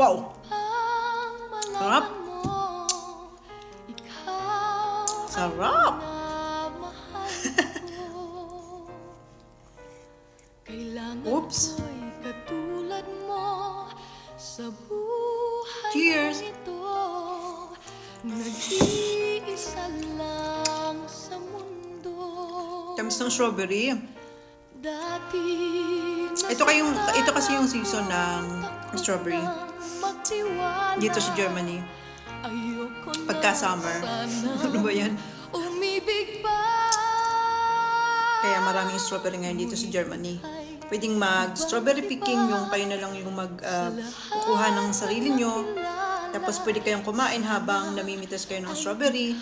Wow! Sarap! Sarap! Oops! Cheers! Nag-iisa lang sa mundo. Tamis ng strawberry. Dati Ito kasi yung season ng strawberry dito sa Germany. Pagka summer. Ano ba yan? Umibig pa. Kaya maraming strawberry ngayon dito sa Germany. Pwedeng mag-strawberry picking, yung kayo na lang yung kukuha ng sarili nyo. Tapos pwede kayong kumain habang namimitas kayo ng strawberry.